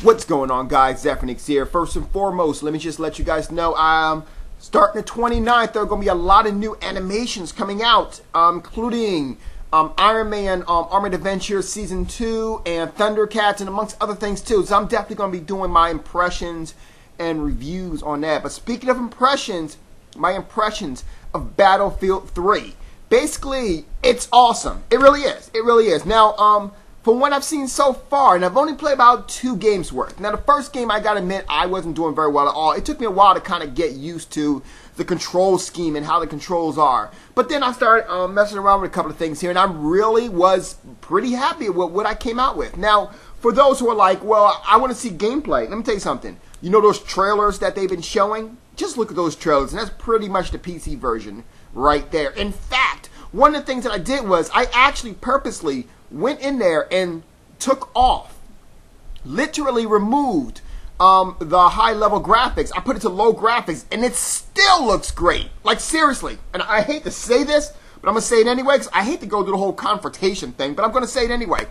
What's going on, guys? Zephyrnix here. First and foremost, let me just let you guys know starting the 29th, there are going to be a lot of new animations coming out, including Iron Man Armored Adventures Season 2 and Thundercats and amongst other things too. So I'm definitely going to be doing my impressions and reviews on that. But speaking of impressions, my impressions of Battlefield 3. Basically, it's awesome. It really is. It really is. Now, from what I've seen so far, and I've only played about 2 games worth. Now, the first game, I gotta admit, I wasn't doing very well at all. It took me a while to kind of get used to the control scheme and how the controls are. But then I started messing around with a couple of things here, and I really was pretty happy with what I came out with. Now, for those who are like, well, I want to see gameplay, let me tell you something. You know those trailers that they've been showing? Just look at those trailers, and that's pretty much the PC version right there. In fact, one of the things that I did was I actually purposely went in there and took off, literally removed the high level graphics. I put it to low graphics and it still looks great. Like, seriously. And I hate to say this, but I'm going to say it anyway because I hate to go through the whole confrontation thing, but I'm going to say it anyway.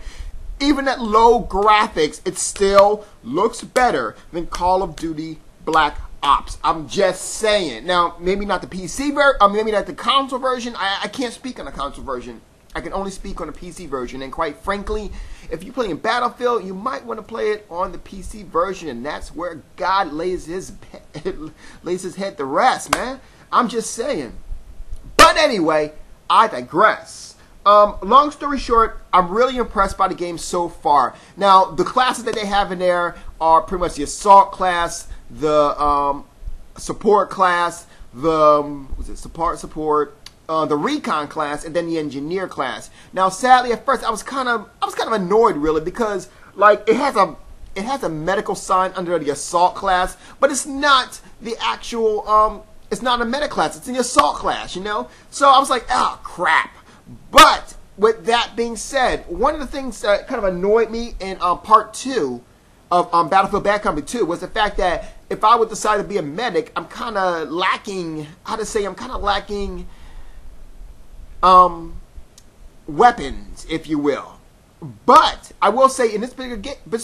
Even at low graphics, it still looks better than Call of Duty Black Ops. I'm just saying. Now, maybe not the PC version, maybe not the console version. I can't speak on the console version. I can only speak on the PC version, and quite frankly, if you're playing Battlefield, you might want to play it on the PC version, and that's where God lays his head to rest, man. I'm just saying. But anyway, I digress. Long story short, I'm really impressed by the game so far. Now, the classes that they have in there are pretty much the Assault class, the Support class, the the Recon class, and then the Engineer class. Now, sadly, at first I was kind of annoyed, really, because like it has a medical sign under the Assault class, but it's not the actual it's not a medic class. It's the Assault class, you know. So I was like, oh crap. But with that being said, one of the things that kind of annoyed me in part 2 of Battlefield Bad Company 2 was the fact that if I would decide to be a medic, I'm kind of lacking. I'm kind of lacking weapons, if you will. But I will say, in this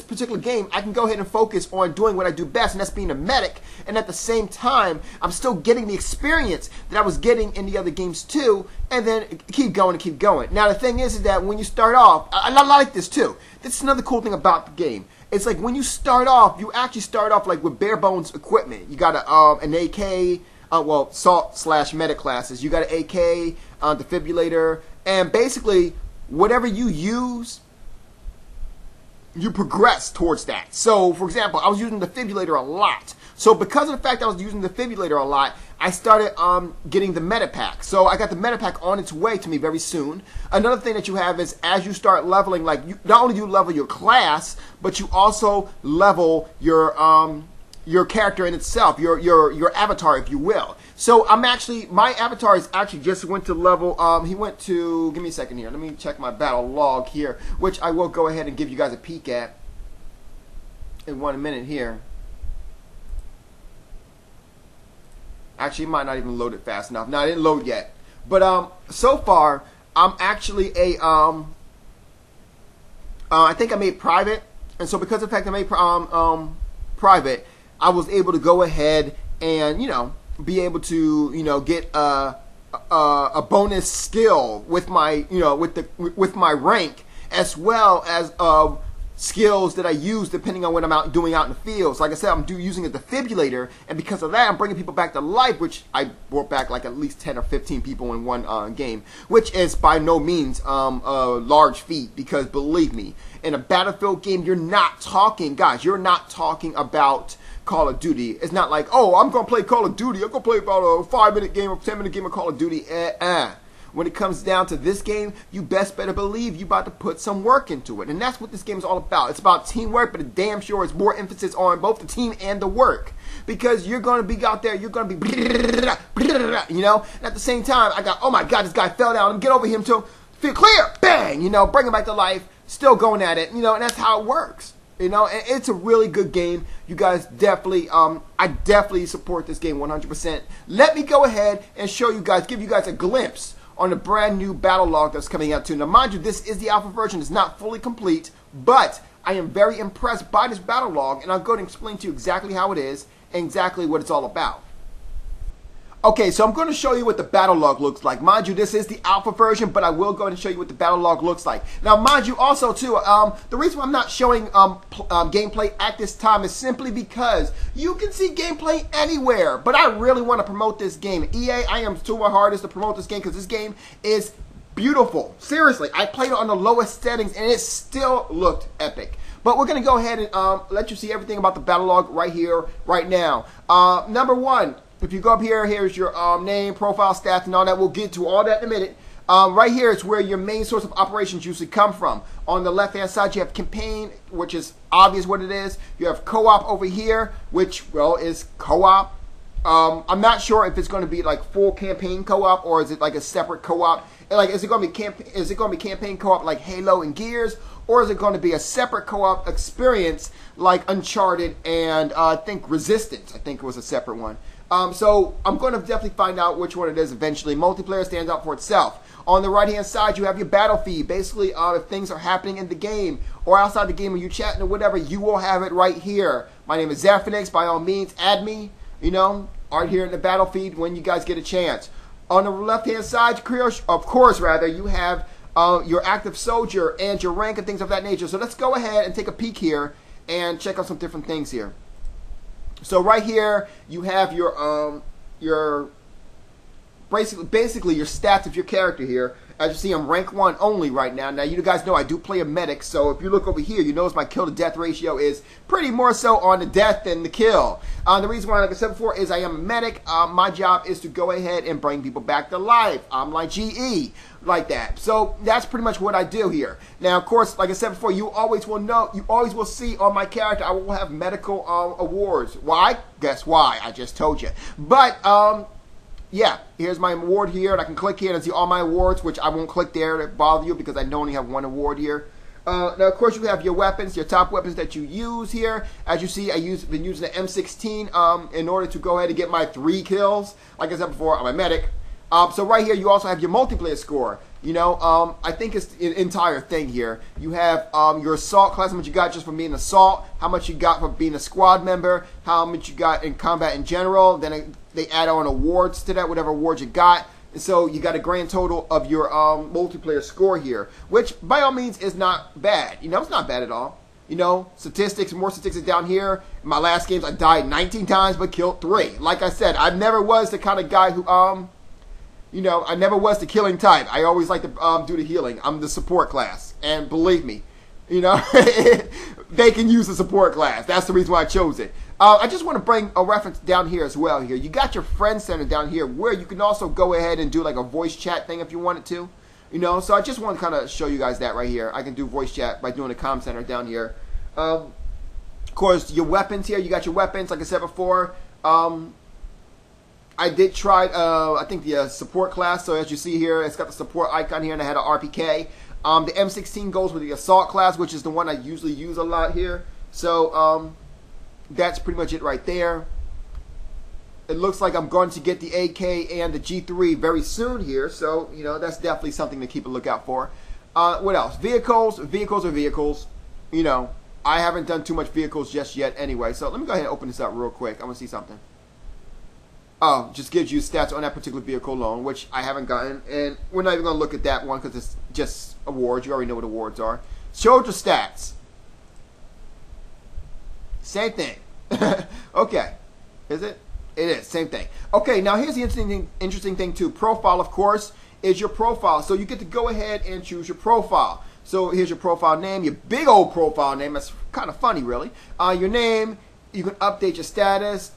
particular game, I can go ahead and focus on doing what I do best, and that's being a medic. And at the same time, I'm still getting the experience that I was getting in the other games too, and then keep going and keep going. Now, the thing is that when you start off, I like this too. This is another cool thing about the game. It's like when you start off, you actually start off like with bare bones equipment. You got an AK. Well, Assault/medic classes. You got an AK, defibrillator, and basically whatever you use, you progress towards that. So, for example, I was using the defibrillator a lot. So, because of the fact I was using the defibrillator a lot, I started getting the Medipack. So, I got the Medipack on its way to me very soon. Another thing that you have is as you start leveling, like not only do you level your class, but you also level your character in itself, your avatar, if you will. So my avatar is actually just went to level, he went to, give me a second here, let me check my battle log here, which I will go ahead and give you guys a peek at in 1 minute here. Actually, it might not even load it fast enough. No, I didn't load yet. But so far, I'm actually a, I think I made private, and so because of the fact I made private, I was able to go ahead and, you know, be able to, you know, get a bonus skill with my, you know, with my rank, as well as skills that I use depending on what I'm doing out in the fields. Like I said, I'm using a defibrillator, and because of that, I'm bringing people back to life, which I brought back like at least 10 or 15 people in one game, which is by no means a large feat, because believe me, in a Battlefield game, you're not talking, guys, you're not talking about Call of Duty. It's not like, oh, I'm going to play Call of Duty. I'm going to play about a 5-minute game or 10-minute game of Call of Duty. When it comes down to this game, you best better believe you about to put some work into it. And that's what this game is all about. It's about teamwork, but it damn sure is more emphasis on both the team and the work. Because you're going to be out there, you're going to be, you know, and at the same time, I got, oh my God, this guy fell down. Let me get over him to feel clear. Bang, you know, bring him back to life. Still going at it, you know, and that's how it works. You know, and it's a really good game. You guys definitely, I definitely support this game 100%. Let me go ahead and show you guys, give you guys a glimpse on the brand new Battlelog that's coming out too. Now, mind you, this is the alpha version. It's not fully complete, but I am very impressed by this battle log, and I'm going to explain to you exactly how it is and exactly what it's all about. Okay, so I'm going to show you what the battle log looks like. Mind you, this is the alpha version, but I will go ahead and show you what the battle log looks like. Now, mind you, also too, the reason why I'm not showing gameplay at this time is simply because you can see gameplay anywhere. But I really want to promote this game. EA, I am doing my hardest to promote this game because this game is beautiful. Seriously, I played it on the lowest settings and it still looked epic. But we're going to go ahead and let you see everything about the battle log right here, right now. Number one. If you go up here, here's your name, profile, stats, and all that. We'll get to all that in a minute. Right here is where your main source of operations usually come from. On the left-hand side, you have campaign, which is obvious what it is. You have co-op over here, which, well, is co-op. I'm not sure if it's going to be like full campaign co-op or is it like a separate co-op. Like, is it going to be campaign co-op like Halo and Gears, or is it going to be a separate co-op experience like Uncharted and I think Resistance? I think it was a separate one. So I'm going to definitely find out which one it is eventually. Multiplayer stands out for itself. On the right-hand side, you have your battle feed. Basically, if things are happening in the game or outside the game or you chatting or whatever, you will have it right here. My name is Zephyrnix. By all means, add me, right here in the battle feed when you guys get a chance. On the left-hand side, of course, you have your active soldier and your rank and things of that nature. So let's go ahead and take a peek here and check out some different things here. So right here, you have your basically your stats of your character here. As you see, I'm rank 1 only right now. Now, you guys know I do play a medic, so if you look over here, you notice my kill-to-death ratio is pretty more so on the death than the kill. The reason why, like I said before, is I am a medic. My job is to go ahead and bring people back to life. I'm like GE, like that. So that's pretty much what I do here. Now, of course, like I said before, you always will see on my character, I will have medical awards. Why? Guess why? I just told you. But, yeah, here's my award here, and I can click here and see all my awards, which I won't click there to bother you because I only have one award here. Now, of course, you have your weapons, your top weapons that you use here. As you see, been using the M16 in order to go ahead and get my 3 kills. Like I said before, I'm a medic. So right here, you also have your multiplayer score. I think it's the entire thing here. You have your assault class, how much you got just from being assault, how much you got for being a squad member, how much you got in combat in general. Then they add on awards to that, whatever awards you got. And so you got a grand total of your multiplayer score here, which by all means is not bad. It's not bad at all. Statistics, more statistics down here. In my last games, I died 19 times but killed 3. Like I said, I never was the kind of guy who I never was the killing type. I always like to do the healing. I'm the support class. And believe me, they can use the support class. That's the reason why I chose it. I just want to bring a reference down here as well. Here, you got your friend center down here where you can also go ahead and do like a voice chat thing if you wanted to. So I just want to kind of show you guys that right here. I can do voice chat by doing the comm center down here. Of course, your weapons here. You got your weapons, like I said before. I did try, I think, the support class. So as you see here, it's got the support icon here, and I had an RPK. The M16 goes with the assault class, which is the one I usually use a lot here. So that's pretty much it right there. It looks like I'm going to get the AK and the G3 very soon here. So, that's definitely something to keep a lookout for. What else? Vehicles. Vehicles are vehicles. I haven't done too much vehicles just yet anyway. So let me go ahead and open this up real quick. I want to see something. Oh, just gives you stats on that particular vehicle alone, which I haven't gotten. And we're not even going to look at that one because it's just awards. You already know what awards are. Soldier stats. Same thing. Okay. Is it? It is. Same thing. Okay, now here's the interesting thing too. Profile, of course, is your profile. So you get to go ahead and choose your profile. So here's your profile name, your big old profile name. That's kind of funny, really. Your name. You can update your status.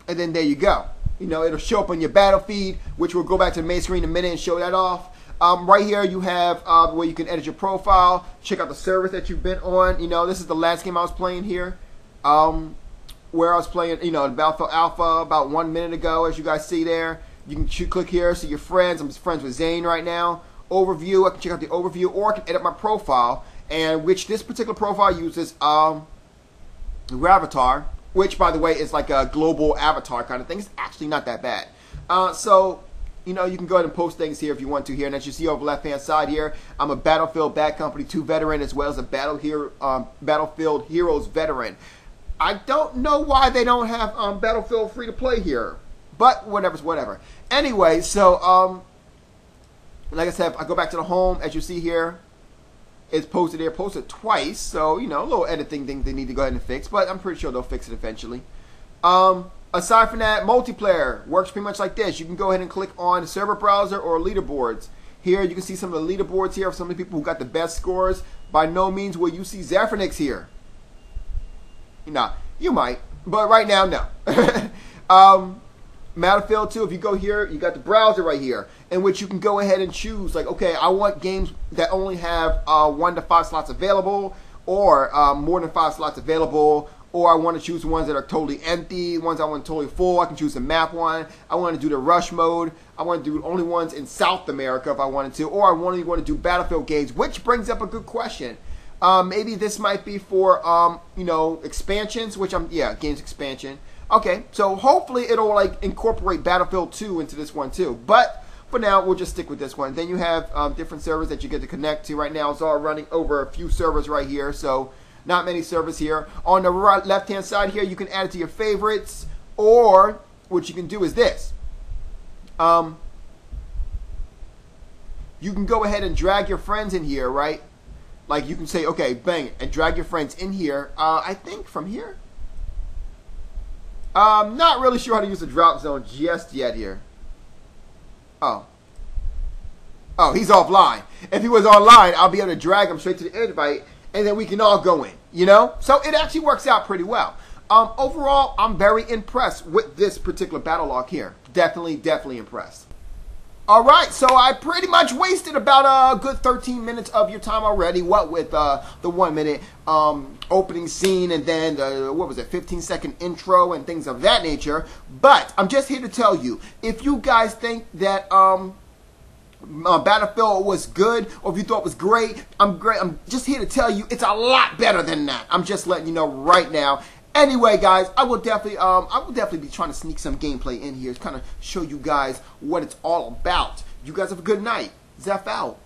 And then there you go. It'll show up on your battle feed, which we'll go back to the main screen in a minute and show that off. Right here you have where you can edit your profile, check out the servers that you've been on. This is the last game I was playing here. Where I was playing, the Battlefield Alpha about 1 minute ago, as you guys see there. You can click here, see your friends. I'm friends with Zane right now. Overview, I can check out the overview, or I can edit my profile, and which this particular profile uses your avatar, which, by the way, is like a global avatar kind of thing. It's actually not that bad. So you know, you can go ahead and post things here if you want to here. And as you see over left hand side here, I'm a Battlefield Bad Company 2 veteran as well as a Battlefield Heroes veteran. I don't know why they don't have Battlefield free to play here, but whatever's whatever. Anyway, so like I said, I go back to the home. As you see here, it's posted there, posted twice. So you know, a little editing thing they need to go ahead and fix, but I'm pretty sure they'll fix it eventually. Aside from that, multiplayer works pretty much like this. You can go ahead and click on server browser or leaderboards. Here you can see some of the leaderboards here of some of the people who got the best scores. By no means will you see Zephyrnix here. Nah, you might, but right now, no. Battlefield 2, if you go here, you got the browser right here, in which you can go ahead and choose, like, okay, I want games that only have 1 to 5 slots available, or more than 5 slots available, or I want to choose ones that are totally empty, ones I want totally full. I can choose the map one. I want to do the rush mode. I want to do only ones in South America if I wanted to, or I only want to do Battlefield games, which brings up a good question. Maybe this might be for, you know, expansions, which games expansion. Okay, so hopefully it'll like incorporate Battlefield 2 into this one too. But for now, we'll just stick with this one. Then you have different servers that you get to connect to. Right now, it's all running over a few servers right here, so not many servers here. On the right, left-hand side here, you can add it to your favorites, or what you can do is this. You can go ahead and drag your friends in here, right? Like you can say, okay, bang, and drag your friends in here. I think from here. Not really sure how to use the drop zone just yet here. Oh, he's offline. If he was online, I'll be able to drag him straight to the invite, and then we can all go in, you know? So it actually works out pretty well. Overall, I'm very impressed with this particular Battlelog here. Definitely impressed. All right, so I pretty much wasted about a good 13 minutes of your time already. What with the 1 minute opening scene and then the, 15-second intro and things of that nature. But I'm just here to tell you, if you guys think that Battlefield was good, or if you thought it was great, I'm just here to tell you it's a lot better than that. I'm just letting you know right now. Anyway, guys, I will definitely be trying to sneak some gameplay in here to kind of show you guys what it's all about. You guys have a good night. Zeph out.